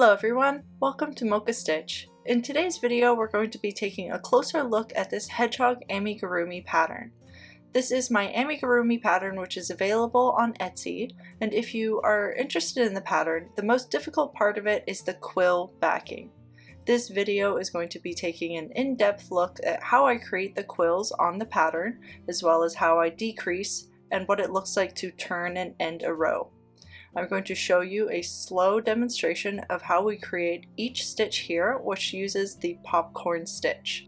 Hello everyone, welcome to Mocha Stitch. In today's video we're going to be taking a closer look at this hedgehog amigurumi pattern. This is my amigurumi pattern which is available on Etsy, and if you are interested in the pattern, the most difficult part of it is the quill backing. This video is going to be taking an in-depth look at how I create the quills on the pattern, as well as how I decrease and what it looks like to turn and end a row. I'm going to show you a slow demonstration of how we create each stitch here, which uses the popcorn stitch.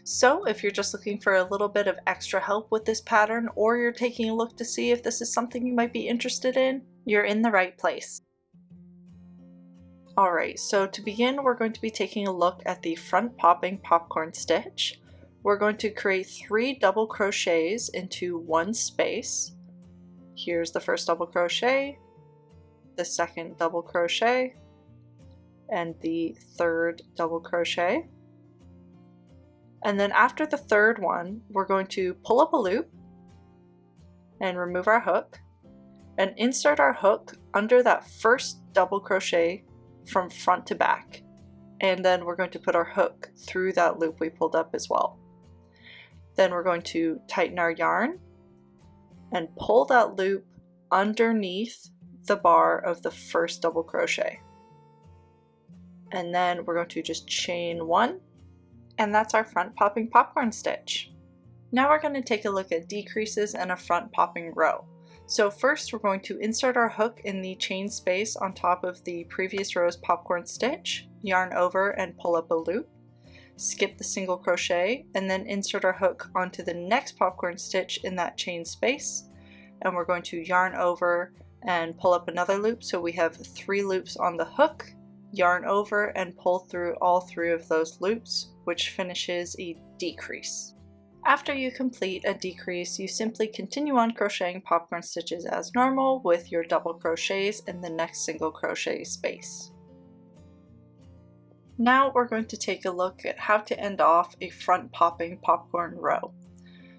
So if you're just looking for a little bit of extra help with this pattern, or you're taking a look to see if this is something you might be interested in, you're in the right place. Alright, so to begin we're going to be taking a look at the front popping popcorn stitch. We're going to create 3 double crochets into one space. Here's the first double crochet, the second double crochet, and the third double crochet. And then after the third one, we're going to pull up a loop and remove our hook and insert our hook under that first double crochet from front to back. And then we're going to put our hook through that loop we pulled up as well. Then we're going to tighten our yarn and pull that loop underneath the bar of the first double crochet, and then we're going to just chain 1, and that's our front popping popcorn stitch. Now we're going to take a look at decreases and a front popping row. So first we're going to insert our hook in the chain space on top of the previous row's popcorn stitch, yarn over and pull up a loop, skip the single crochet, and then insert our hook onto the next popcorn stitch in that chain space, and we're going to yarn over and pull up another loop, so we have 3 loops on the hook, yarn over and pull through all 3 of those loops, which finishes a decrease. After you complete a decrease, you simply continue on crocheting popcorn stitches as normal with your double crochets in the next single crochet space. Now we're going to take a look at how to end off a front popping popcorn row.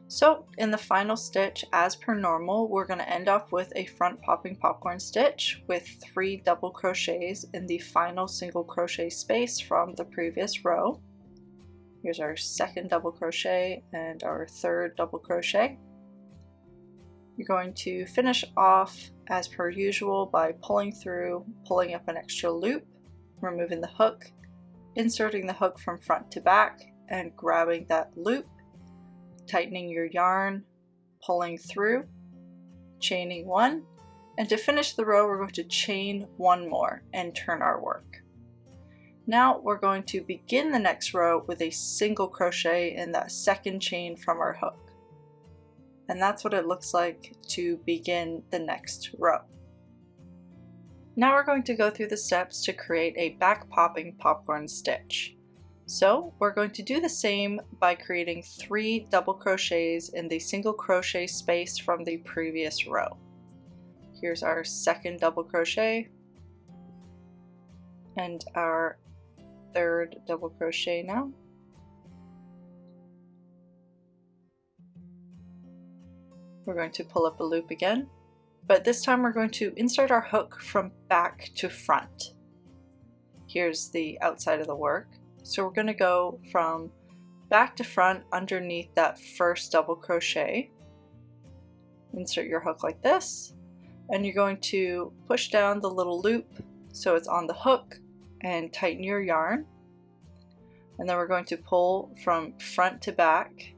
So in the final stitch, as per normal, we're going to end off with a front popping popcorn stitch with 3 double crochets in the final single crochet space from the previous row. Here's our second double crochet and our third double crochet. You're going to finish off as per usual by pulling through, pulling up an extra loop, removing the hook, inserting the hook from front to back, and grabbing that loop, tightening your yarn, pulling through, chaining 1, and to finish the row we're going to chain 1 more and turn our work. Now we're going to begin the next row with a single crochet in that second chain from our hook. And that's what it looks like to begin the next row. Now we're going to go through the steps to create a back popping popcorn stitch. So we're going to do the same by creating 3 double crochets in the single crochet space from the previous row. Here's our second double crochet and our third double crochet now. We're going to pull up a loop again, but this time we're going to insert our hook from back to front. Here's the outside of the work. So we're going to go from back to front underneath that first double crochet. Insert your hook like this, and you're going to push down the little loop so it's on the hook and tighten your yarn. And then we're going to pull from front to back,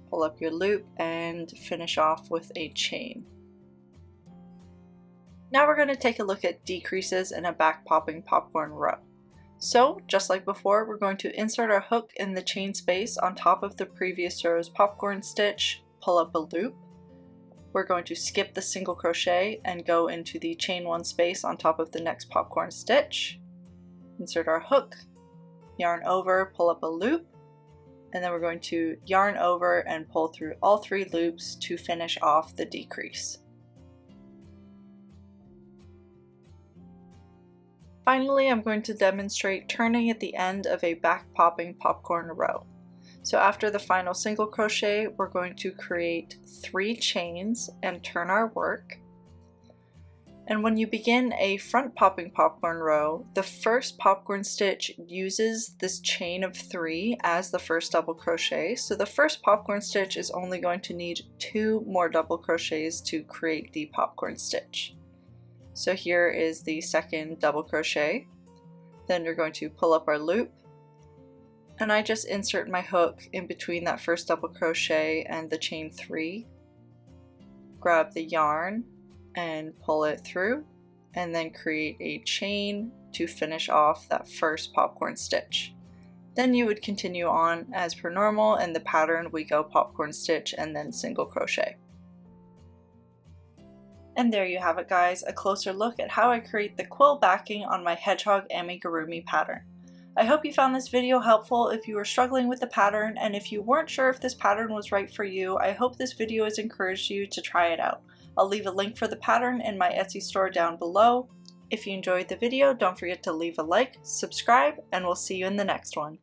pull up your loop, and finish off with a chain. Now we're going to take a look at decreases in a back popping popcorn row. So, just like before, we're going to insert our hook in the chain space on top of the previous row's popcorn stitch, pull up a loop. We're going to skip the single crochet and go into the chain 1 space on top of the next popcorn stitch. Insert our hook, yarn over, pull up a loop, and then we're going to yarn over and pull through all 3 loops to finish off the decrease. Finally, I'm going to demonstrate turning at the end of a back popping popcorn row. So after the final single crochet, we're going to create 3 chains and turn our work. And when you begin a front popping popcorn row, the first popcorn stitch uses this chain of 3 as the first double crochet. So the first popcorn stitch is only going to need 2 more double crochets to create the popcorn stitch. So here is the second double crochet. Then you're going to pull up our loop, and I just insert my hook in between that first double crochet and the chain 3, grab the yarn and pull it through, and then create a chain to finish off that first popcorn stitch. Then you would continue on as per normal. In the pattern we go popcorn stitch and then single crochet. And there you have it, guys, a closer look at how I create the quill backing on my Hedgehog Amigurumi pattern. I hope you found this video helpful if you were struggling with the pattern, and if you weren't sure if this pattern was right for you, I hope this video has encouraged you to try it out. I'll leave a link for the pattern in my Etsy store down below. If you enjoyed the video, don't forget to leave a like, subscribe, and we'll see you in the next one.